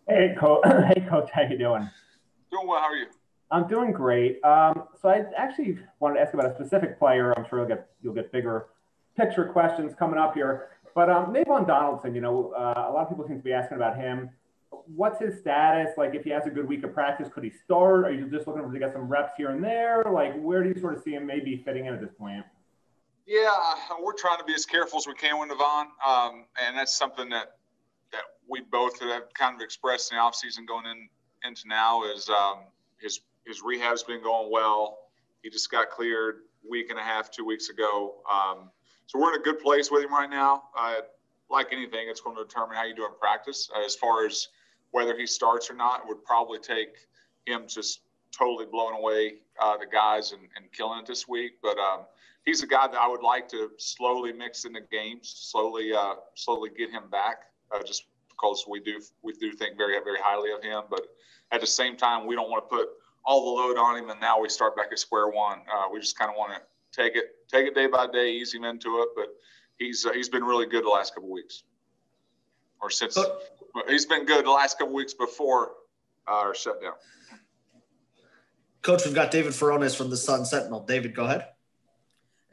Hey, coach. Hey, coach. How you doing? Doing well. How are you? I'm doing great. So I actually wanted to ask about a specific player. I'm sure you'll get bigger picture questions coming up here. But Navon Donaldson, a lot of people seem to be asking about him. What's his status? Like, if he has a good week of practice, could he start? Are you just looking to get some reps here and there? Like, where do you sort of see him maybe fitting in at this point? Yeah, we're trying to be as careful as we can with Devon, and that's something that we both have kind of expressed in the offseason going into now is his rehab's been going well. He just got cleared week and a half, 2 weeks ago. So we're in a good place with him right now. Like anything, it's going to determine how you do in practice. As far as whether he starts or not, it would probably take him just totally blowing away the guys and killing it this week. But he's a guy that I would like to slowly mix into games, slowly get him back, just because we do think very, very highly of him. But at the same time, we don't want to put all the load on him, and now we start back at square one. We just kind of want to take it day by day, ease him into it. But he's been really good the last couple of weeks, or since he's been good the last couple of weeks before our shutdown. Coach, we've got David Furones from the Sun Sentinel. David, go ahead.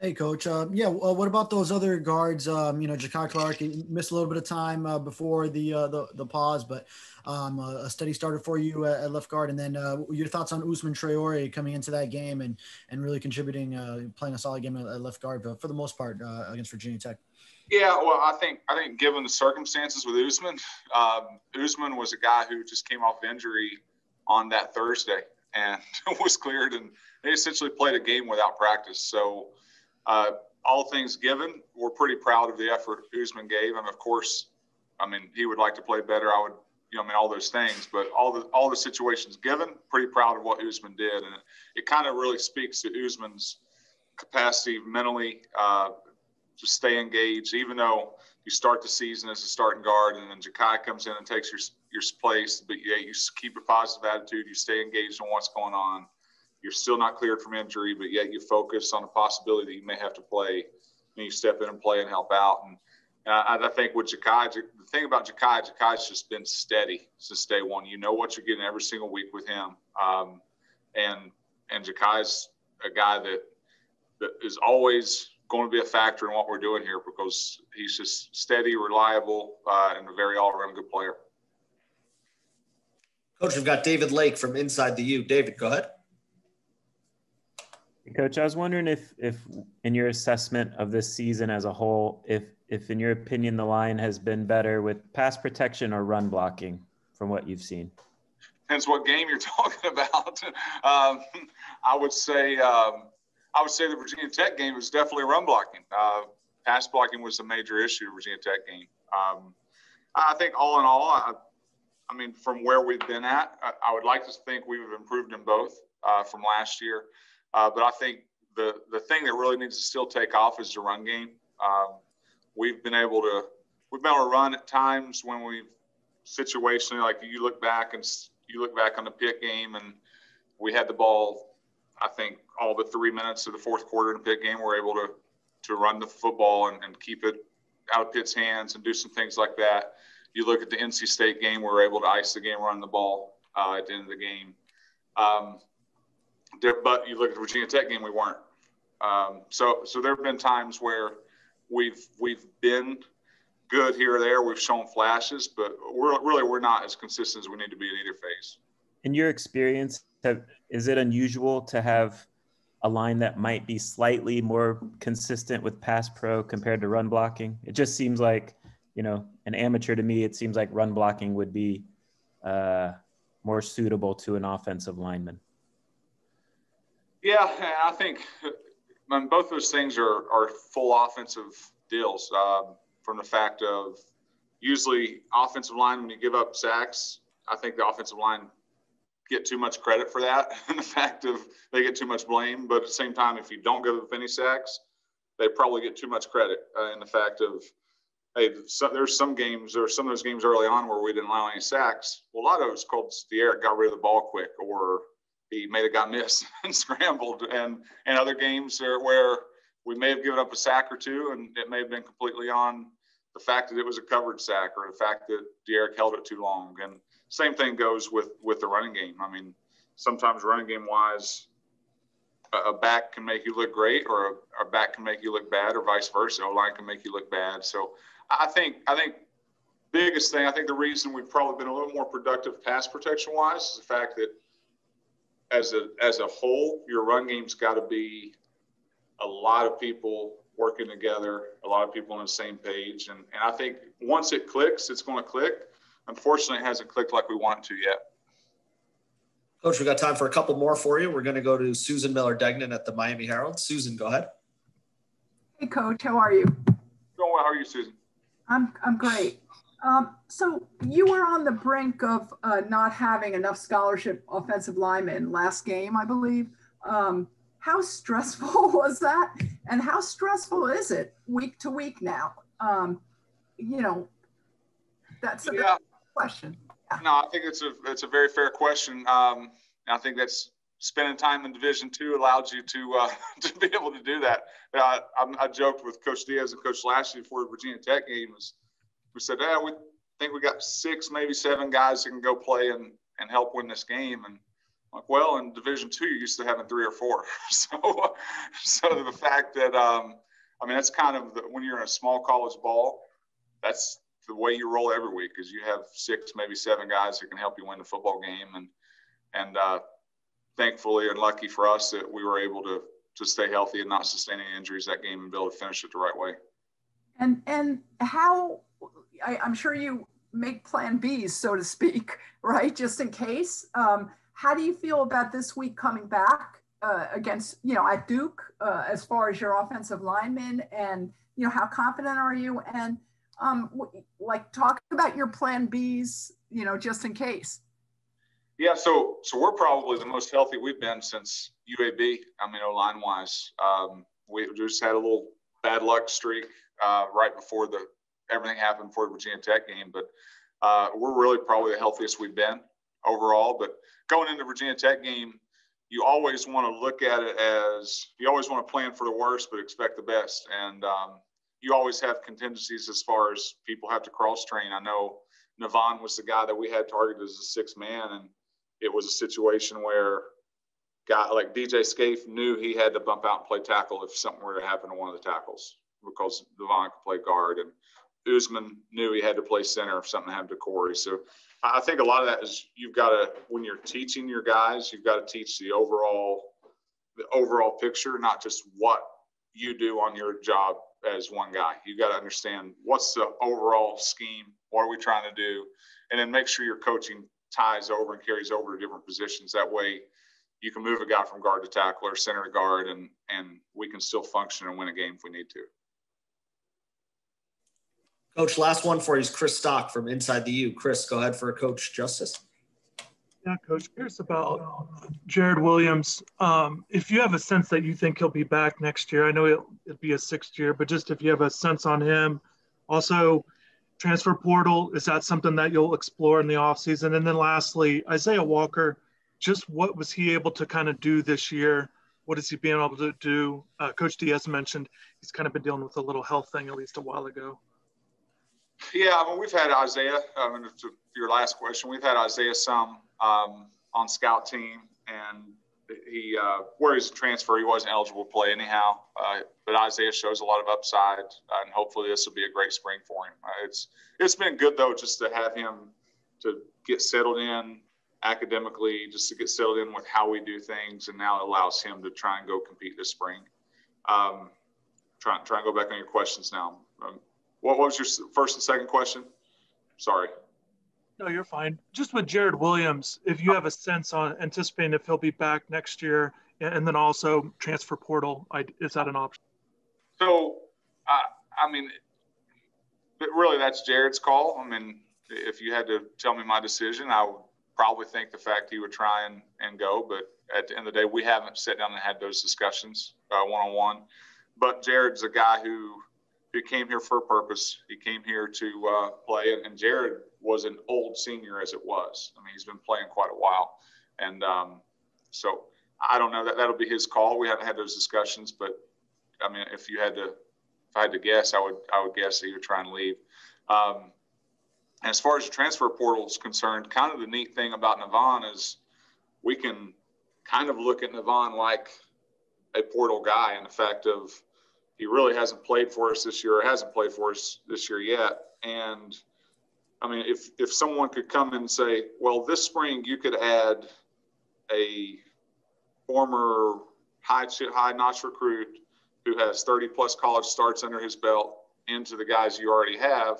Hey, Coach. What about those other guards? Ja'Kai Clark, he missed a little bit of time before the pause, but a steady starter for you at left guard. And then your thoughts on Usman Traore coming into that game and really contributing, playing a solid game at left guard, but for the most part against Virginia Tech. Yeah, well, I think given the circumstances with Usman, Usman was a guy who just came off injury on that Thursday and was cleared, and they essentially played a game without practice. So all things given, we're pretty proud of the effort Usman gave. And of course, he would like to play better. All those things, but all the situations given, pretty proud of what Usman did. And it kind of really speaks to Usman's capacity mentally to stay engaged, even though you start the season as a starting guard and then Ja'Kai comes in and takes your place, but yeah, you keep a positive attitude, you stay engaged on what's going on. You're still not cleared from injury, but yet you focus on the possibility that you may have to play, and you step in and play and help out. And I think with Ja'Kai, the thing about Ja'Kai's just been steady since day one. You know what you're getting every single week with him. And Ja'Kai's a guy that is always going to be a factor in what we're doing here because he's just steady, reliable, and a very all-around good player. Coach, we've got David Lake from Inside the U. David, go ahead. Coach, I was wondering if in your assessment of this season as a whole, if in your opinion the line has been better with pass protection or run blocking from what you've seen. Depends what game you're talking about. I would say the Virginia Tech game was definitely run blocking. Pass blocking was a major issue in Virginia Tech game. I think all in all, from where we've been at, I would like to think we've improved in both from last year. But I think the thing that really needs to still take off is the run game. We've been able to run at times when we've situationally, like you look back on the Pitt game, and we had the ball. I think all but 3 minutes of the fourth quarter in the Pitt game, we're able to run the football and keep it out of Pitt's hands and do some things like that. You look at the NC State game, we were able to ice the game, running the ball at the end of the game. But you look at the Virginia Tech game, we weren't. So there have been times where we've been good here or there. We've shown flashes, but we're not as consistent as we need to be in either phase. In your experience, is it unusual to have a line that might be slightly more consistent with pass pro compared to run blocking? It just seems like, an amateur to me, it seems like run blocking would be more suitable to an offensive lineman. Yeah, I think both those things are full offensive deals from the fact of usually offensive line, when you give up sacks, I think the offensive line get too much credit for that and the fact of they get too much blame. But at the same time, if you don't give up any sacks, they probably get too much credit in the fact of, hey, there's some games or some of those games early on where we didn't allow any sacks. Well, a lot of it was called the Eric got rid of the ball quick, or he made a guy miss and scrambled. And other games where we may have given up a sack or two, and it may have been completely on the fact that it was a covered sack or the fact that De'Eric held it too long. And same thing goes with the running game. I mean, sometimes running game wise, a back can make you look great, or a back can make you look bad, or vice versa. O-line can make you look bad. So I think biggest thing, I think the reason we've probably been a little more productive pass protection wise is the fact that as a whole, your run game's got to be a lot of people working together, a lot of people on the same page. And I think once it clicks, it's going to click. Unfortunately, it hasn't clicked like we want it to yet. Coach, we got time for a couple more for you. We're going to go to Susan Miller-Degnan at the Miami Herald. Susan, go ahead. Hey, Coach, how are you? Going well. How are you, Susan? I'm great. So you were on the brink of not having enough scholarship offensive linemen last game, I believe. How stressful was that? And how stressful is it week to week now? That's a big question. Yeah. No, I think it's a very fair question. I think that's spending time in Division II allows you to be able to do that. I joked with Coach Diaz and Coach Lashley before the Virginia Tech game. We said, we think we got 6, maybe 7 guys that can go play and help win this game. And I'm like, well, in Division II, you're used to having 3 or 4. So the fact that, that's kind of when you're in a small college ball, that's the way you roll every week, is you have 6, maybe 7 guys that can help you win the football game. And thankfully and lucky for us that we were able to stay healthy and not sustain any injuries that game and be able to finish it the right way. And how, I'm sure you make plan Bs, so to speak, right? Just in case. How do you feel about this week coming back against, at Duke, as far as your offensive linemen, and, how confident are you? And talk about your plan Bs, just in case. Yeah, so we're probably the most healthy we've been since UAB. O-line wise, we just had a little bad luck streak right before everything happened before the Virginia Tech game, but we're really probably the healthiest we've been overall. But going into Virginia Tech game, you always want to look at it as you always want to plan for the worst but expect the best, and you always have contingencies as far as people have to cross train. I know Navon was the guy that we had targeted as a 6th man, and it was a situation where guy like DJ Scaife knew he had to bump out and play tackle if something were to happen to one of the tackles, because Navon could play guard, and Usman knew he had to play center if something happened to Corey. So I think a lot of that is you've got to, when you're teaching your guys, you've got to teach the overall picture, not just what you do on your job as one guy. You got to understand what's the overall scheme, what are we trying to do, and then make sure your coaching ties over and carries over to different positions. That way you can move a guy from guard to tackle or center to guard, and we can still function and win a game if we need to. Coach, last one for you is Chris Stock from Inside the U. Chris, go ahead for Coach Justice. Yeah, Coach, curious about Jared Williams. If you have a sense that you think he'll be back next year, I know it'll be a 6th year, but just if you have a sense on him. Also, transfer portal, is that something that you'll explore in the offseason? And then lastly, Isaiah Walker, just what was he able to kind of do this year? What is he being able to do? Coach Diaz mentioned he's kind of been dealing with a little health thing at least a while ago. Yeah, we've had Isaiah, to your last question, we've had Isaiah some on scout team, and he, where he's a transfer, he wasn't eligible to play anyhow, but Isaiah shows a lot of upside, and hopefully this will be a great spring for him. It's been good, though, just to have him to get settled in academically, just to get settled in with how we do things, and now it allows him to try and go compete this spring. Try and go back on your questions now. What was your first and second question? Sorry. No, you're fine. Just with Jared Williams, if you have a sense on anticipating if he'll be back next year, and then also transfer portal, is that an option? So, really that's Jared's call. If you had to tell me my decision, I would probably think the fact he would try and go. But at the end of the day, we haven't sat down and had those discussions one-on-one. But Jared's a guy who came here for a purpose. He came here to play, and Jared was an old senior as it was. He's been playing quite a while. And so I don't know, that'll be his call. We haven't had those discussions, but if you had to if I had to guess, I would guess that he would try and leave. As far as the transfer portal is concerned, kind of the neat thing about Navon is we can kind of look at Navon like a portal guy in the fact of he really hasn't played for us this year, or hasn't played for us this year yet. And I mean, if someone could come in and say, well, this spring you could add a former high-notch recruit who has 30-plus college starts under his belt into the guys you already have,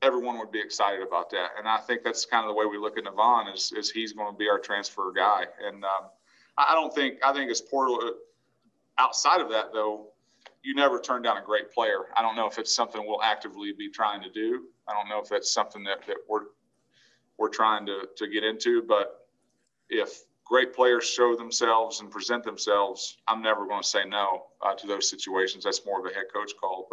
everyone would be excited about that. And I think that's kind of the way we look at Navon is he's going to be our transfer guy. And I think as portal, outside of that, though, you never turn down a great player. I don't know if it's something we'll actively be trying to do. I don't know if that's something that we're trying to get into, but if great players show themselves and present themselves, I'm never going to say no to those situations. That's more of a head coach call.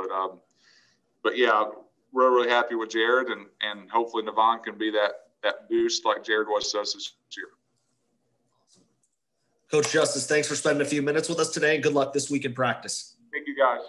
But yeah, we're really happy with Jared, and hopefully Navon can be that boost like Jared was to us this year. Coach Justice, thanks for spending a few minutes with us today, and good luck this week in practice. Thank you, guys.